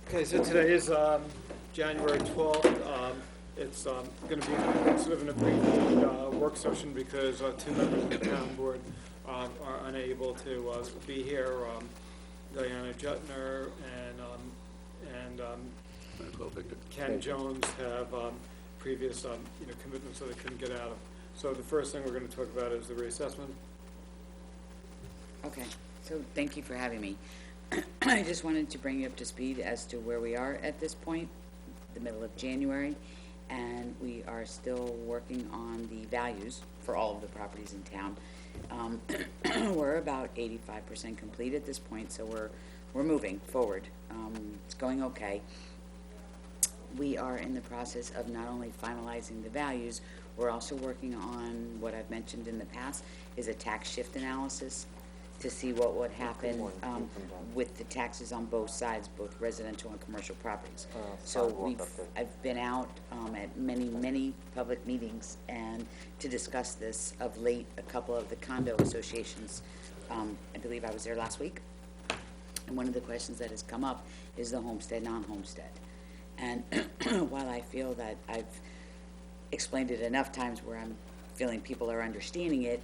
Okay, so today is January 12th. It's going to be sort of an abbreviated work session because two members of the town board are unable to be here. Diana Jutner and Ken Jones have previous commitments that they couldn't get out of. So the first thing we're going to talk about is the reassessment. Okay, so thank you for having me. I just wanted to bring you up to speed as to where we are at this point, the middle of January, and we are still working on the values for all of the properties in town. We're about 85% complete at this point, so we're moving forward. It's going okay. We are in the process of not only finalizing the values, we're also working on what I've mentioned in the past is a tax shift analysis to see what would happen with the taxes on both sides, both residential and commercial properties. So I've been out at many public meetings and to discuss this of late. A couple of the condo associations, I believe I was there last week, and one of the questions that has come up is the homestead, non-homestead. And while I feel that I've explained it enough times where I'm feeling people are understanding it,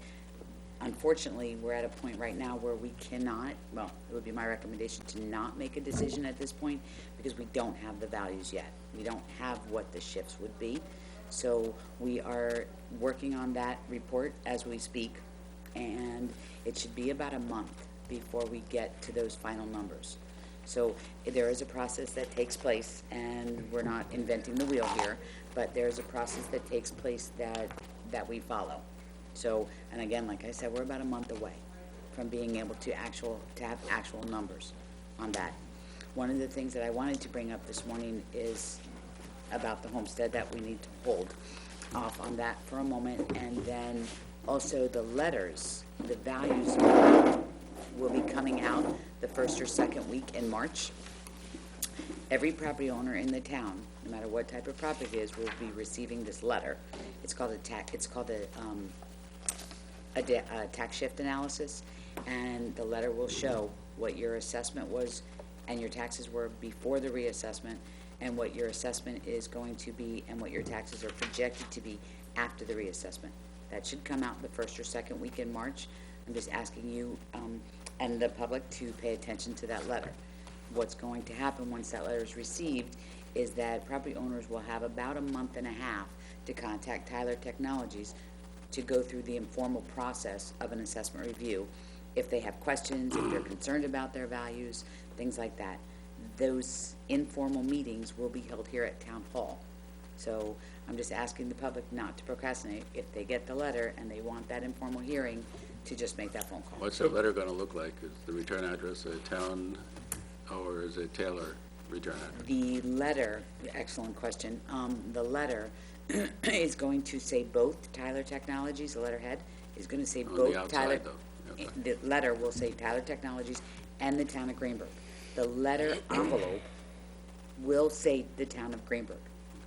unfortunately, we're at a point right now where we cannot, well, it would be my recommendation to not make a decision at this point because we don't have the values yet. We don't have what the shifts would be. So we are working on that report as we speak, and it should be about a month before we get to those final numbers. So there is a process that takes place, and we're not inventing the wheel here, but there's a process that takes place that we follow. So, and again, like I said, we're about a month away from being able to have actual numbers on that. One of the things that I wanted to bring up this morning is about the homestead that we need to hold off on that for a moment, and then also the letters, the values will be coming out the first or second week in March. Every property owner in the town, no matter what type of property it is, will be receiving this letter. It's called a tax shift analysis, and the letter will show what your assessment was and your taxes were before the reassessment, and what your assessment is going to be and what your taxes are projected to be after the reassessment. That should come out the first or second week in March. I'm just asking you and the public to pay attention to that letter. What's going to happen once that letter is received is that property owners will have about a month and a half to contact Tyler Technologies to go through the informal process of an assessment review. If they have questions, if they're concerned about their values, things like that. Those informal meetings will be held here at Town Hall. So I'm just asking the public not to procrastinate. If they get the letter and they want that informal hearing, to just make that phone call. What's that letter going to look like? Is the return address a town, or is it Taylor return address? The letter, excellent question. The letter is going to say both Tyler Technologies. The letterhead is going to say On both the outside, Tyler. though. The letter will say Tyler Technologies and the town of Greenburgh. The letter envelope will say the town of Greenburgh.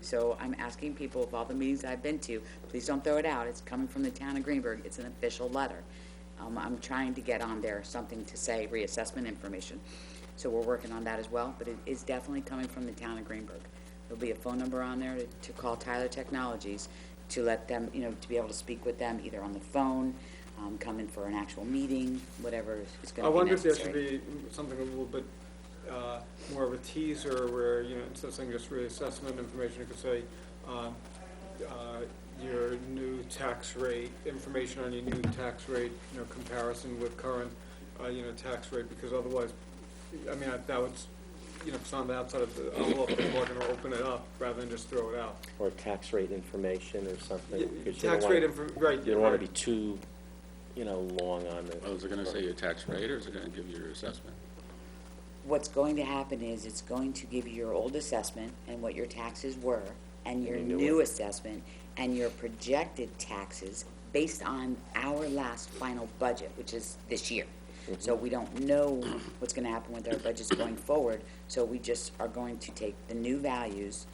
So I'm asking people, of all the meetings I've been to, please don't throw it out. It's coming from the town of Greenburgh. It's an official letter. I'm trying to get on there something to say reassessment information. So we're working on that as well, but it is definitely coming from the town of Greenburgh. There'll be a phone number on there to call Tyler Technologies to let them, to be able to speak with them either on the phone, come in for an actual meeting, whatever is going to be necessary. I wonder if there should be something a little bit more of a teaser where, instead of saying just reassessment information, you could say your new tax rate, information on your new tax rate, comparison with current, tax rate, because otherwise, that would, if it's on the outside of the envelope, we're going to open it up rather than just throw it out. Or tax rate information or something. Tax rate right. You don't want to be too, long on it. Well, is it going to say your tax rate, or is it going to give you your assessment? What's going to happen is it's going to give you your old assessment and what your taxes were and your new assessment and your projected taxes based on our last final budget, which is this year. Mm-hmm. So we don't know what's going to happen with our budgets going forward, so we just are going to take the new values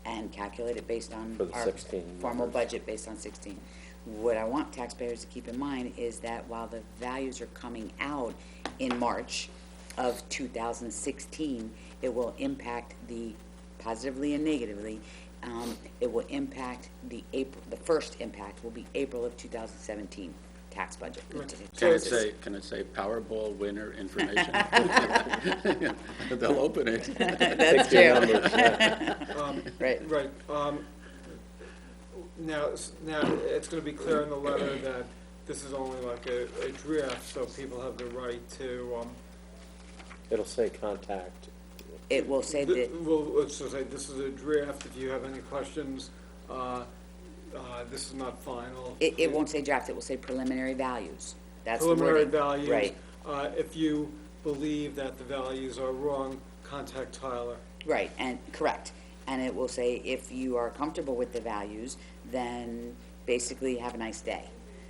and calculate it based on our 16 formal numbers. budget based on 16. What I want taxpayers to keep in mind is that while the values are coming out in March, of 2016, it will impact positively and negatively. It will impact the first impact will be April of 2017 tax budget. Can it say Powerball winner information? They'll open it. That's Pick your true. numbers, yeah. Right. Right. Now, it's going to be clear in the letter that this is only like a draft, so people have the right to, It'll say contact. It will say that, well, let's just say this is a draft. If you have any questions, this is not final. it won't say draft, it will say preliminary values. That's the Preliminary wording. values. Right, If you believe that the values are wrong, contact Tyler. right, and, correct. And it will say, if you are comfortable with the values, then basically have a nice day.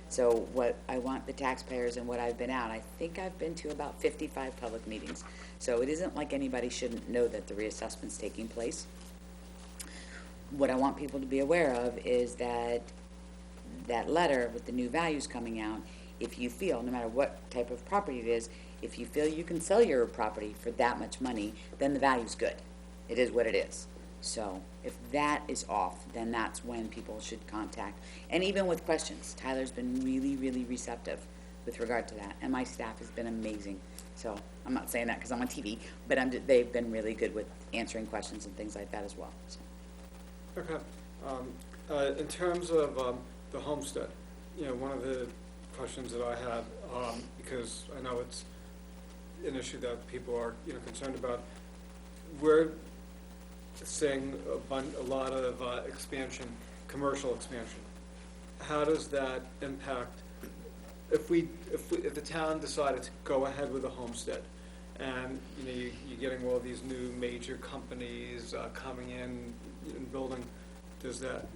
So what I want the taxpayers and what I've been out, I think I've been to about 55 public meetings. So it isn't like anybody shouldn't know that the reassessment's taking place. What I want people to be aware of is that letter with the new values coming out, if you feel, no matter what type of property it is, if you feel you can sell your property for that much money, then the value's good. It is what it is. So if that is off, then that's when people should contact. And even with questions, Tyler's been really, really receptive with regard to that. And my staff has been amazing. So I'm not saying that because I'm on TV, but they've been really good with answering questions and things like that as well. So. Okay. In terms of the homestead, one of the questions that I had, because I know it's an issue that people are, concerned about, we're seeing a lot of expansion, commercial expansion. How does that impact, if the town decided to go ahead with a homestead, and you're getting all these new major companies coming in and building, does that,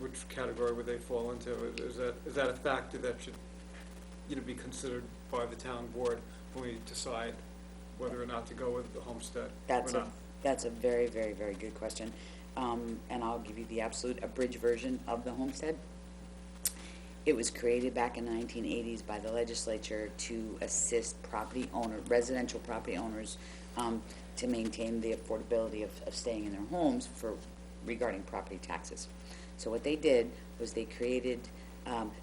which category would they fall into? Is that a factor that should be considered by the town board when we decide whether or not to go with the homestead or not? That's a very, very, very good question. And I'll give you the absolute abridged version of the homestead. It was created back in the 1980s by the legislature to assist residential property owners, to maintain the affordability of staying in their homes regarding property taxes. So what they did was they created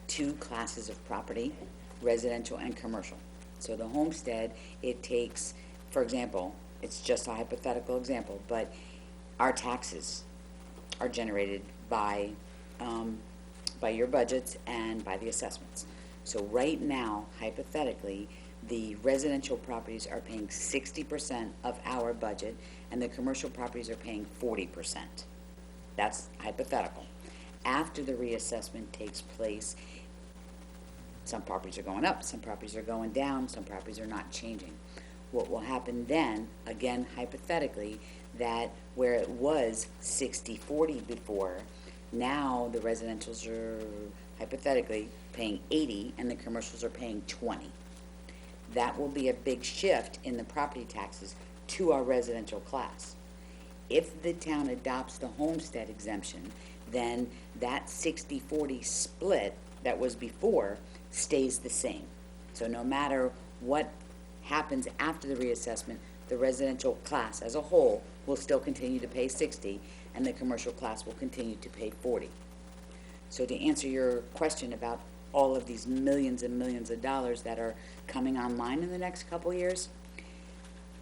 two classes of property, residential and commercial. So the homestead, it takes, for example, it's just a hypothetical example, but our taxes are generated by your budgets and by the assessments. So right now, hypothetically, the residential properties are paying 60% of our budget, and the commercial properties are paying 40%. That's hypothetical. After the reassessment takes place, some properties are going up, some properties are going down, some properties are not changing. What will happen then, again hypothetically, that where it was 60-40 before, now the residentials are hypothetically paying 80 and the commercials are paying 20. That will be a big shift in the property taxes to our residential class. If the town adopts the homestead exemption, then that 60-40 split that was before stays the same. So no matter what happens after the reassessment, the residential class as a whole will still continue to pay 60, and the commercial class will continue to pay 40. So to answer your question about all of these millions and millions of dollars that are coming online in the next couple years,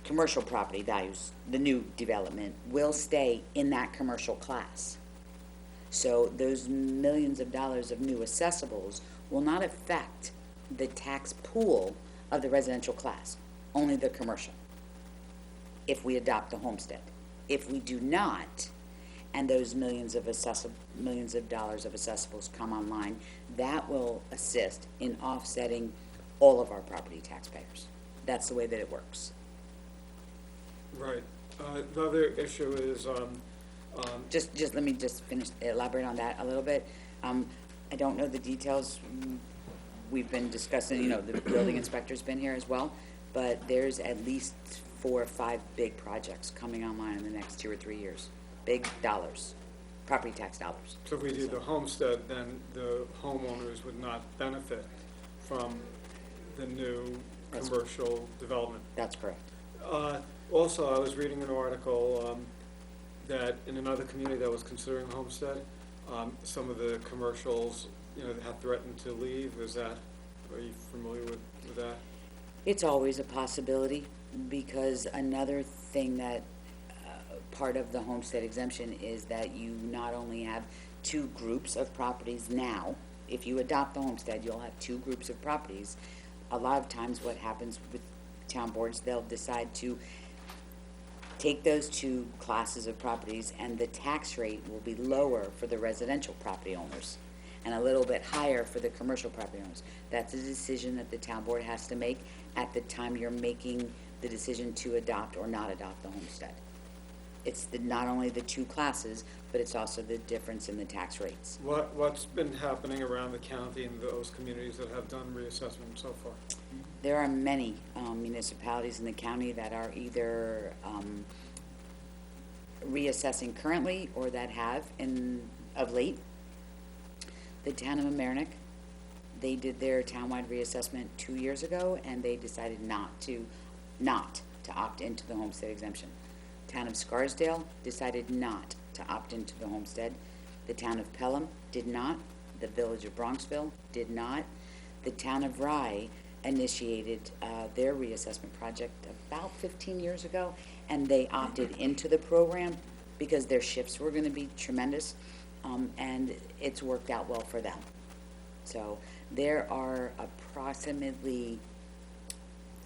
commercial property values, the new development, will stay in that commercial class. So those millions of dollars of new assessables will not affect the tax pool of the residential class, only the commercial, if we adopt the homestead. If we do not, and those millions of dollars of assessables come online, that will assist in offsetting all of our property taxpayers. That's the way that it works. Right. The other issue is, Just let me just elaborate on that a little bit. I don't know the details. We've been discussing, the building inspector's been here as well, but there's at least 4 or 5 big projects coming online in the next 2 or 3 years. Big dollars, property tax dollars. so if we do the homestead, then the homeowners would not benefit from the new commercial development. That's correct. Also, I was reading an article that in another community that was considering Homestead, some of the commercials, have threatened to leave. Are you familiar with that? It's always a possibility, because another thing that, part of the homestead exemption is that you not only have two groups of properties now. If you adopt the homestead, you'll have two groups of properties. A lot of times what happens with town boards, they'll decide to take those two classes of properties, and the tax rate will be lower for the residential property owners and a little bit higher for the commercial property owners. That's a decision that the town board has to make at the time you're making the decision to adopt or not adopt the homestead. It's not only the two classes, but it's also the difference in the tax rates. What's been happening around the county in those communities that have done reassessment so far? There are many municipalities in the county that are either reassessing currently or that have of late. The town of Amerenik, they did their townwide reassessment 2 years ago, and they decided not to opt into the homestead exemption. Town of Scarsdale decided not to opt into the homestead. The town of Pelham did not. The village of Bronxville did not. The town of Rye initiated their reassessment project about 15 years ago, and they opted into the program because their shifts were going to be tremendous, and it's worked out well for them. So there are approximately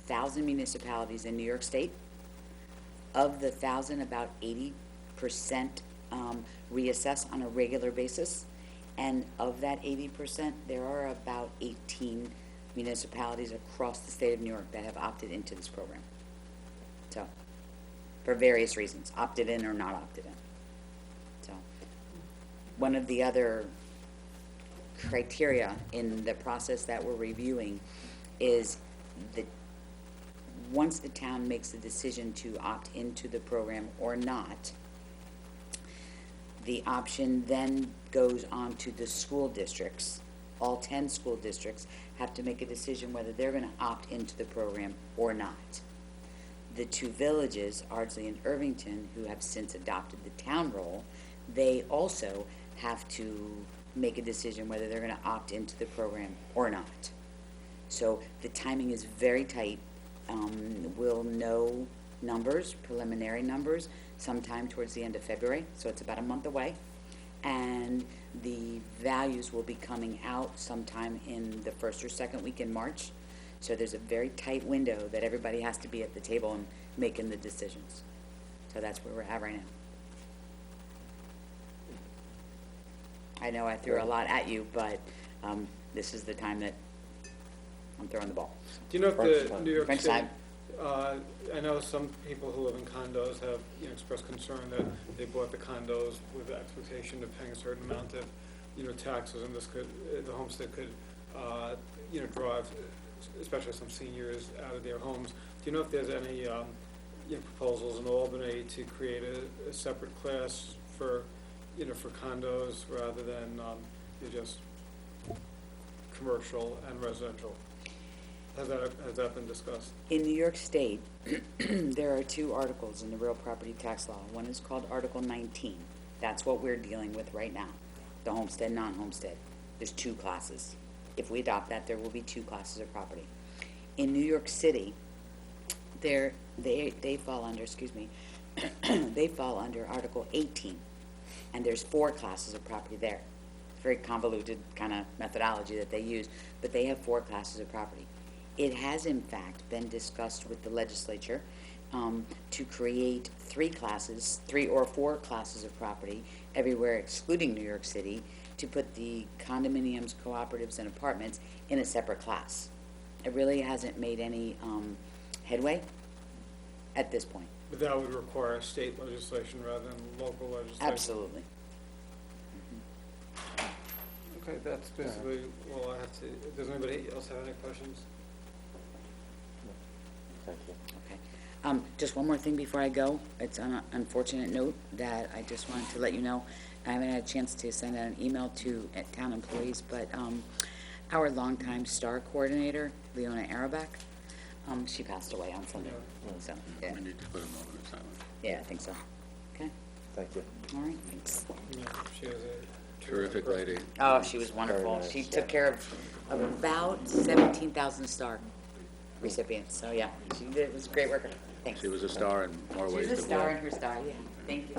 1,000 municipalities in New York State. Of the 1,000, about 80% reassess on a regular basis, and of that 80%, there are about 18 municipalities across the state of New York that have opted into this program. So, for various reasons, opted in or not opted in. So, one of the other criteria in the process that we're reviewing is that once the town makes the decision to opt into the program or not, the option then goes on to the school districts. All 10 school districts have to make a decision whether they're going to opt into the program or not. The two villages, Ardsley and Irvington, who have since adopted the town role, they also have to make a decision whether they're going to opt into the program or not. So the timing is very tight. We'll know numbers, preliminary numbers, sometime towards the end of February, so it's about a month away. And the values will be coming out sometime in the first or second week in March. So there's a very tight window that everybody has to be at the table and making the decisions. So that's where we're at right now. I know I threw a lot at you, but this is the time that I'm throwing the ball. Do you know if the New York French City, time. I know some people who live in condos have expressed concern that they bought the condos with the expectation of paying a certain amount of taxes, and the homestead could drive especially some seniors out of their homes. Do you know if there's any proposals in Albany to create a separate class for condos rather than just commercial and residential? Has that been discussed? In New York State, there are two articles in the real property tax law. One is called Article 19. That's what we're dealing with right now, the homestead, non-homestead. There's two classes. If we adopt that, there will be two classes of property. In New York City, they fall under, they fall under Article 18, and there's 4 classes of property there. Very convoluted kind of methodology that they use, but they have 4 classes of property. It has, in fact, been discussed with the legislature to create 3 or 4 classes of property everywhere excluding New York City, to put the condominiums, cooperatives, and apartments in a separate class. It really hasn't made any headway at this point. But that would require state legislation rather than local legislation? Absolutely. Okay, that's basically all I have to. Does anybody else have any questions? Thank you. Okay. Just one more thing before I go. It's on an unfortunate note that I just wanted to let you know. I haven't had a chance to send out an email to town employees, but our longtime STAR coordinator, Leona Arabak, She passed away on Sunday, so, yeah, We need to put a moment of silence. yeah, I think so. Okay, Thank you. all right, thanks. Yeah, she was a Terrific person. lady. Oh, she was wonderful. nice, She yeah. took care of about 17,000 star recipients, so yeah, she did, was a great worker. Thanks. She was a star in more She ways was a than star one. in her star, yeah. Thank you.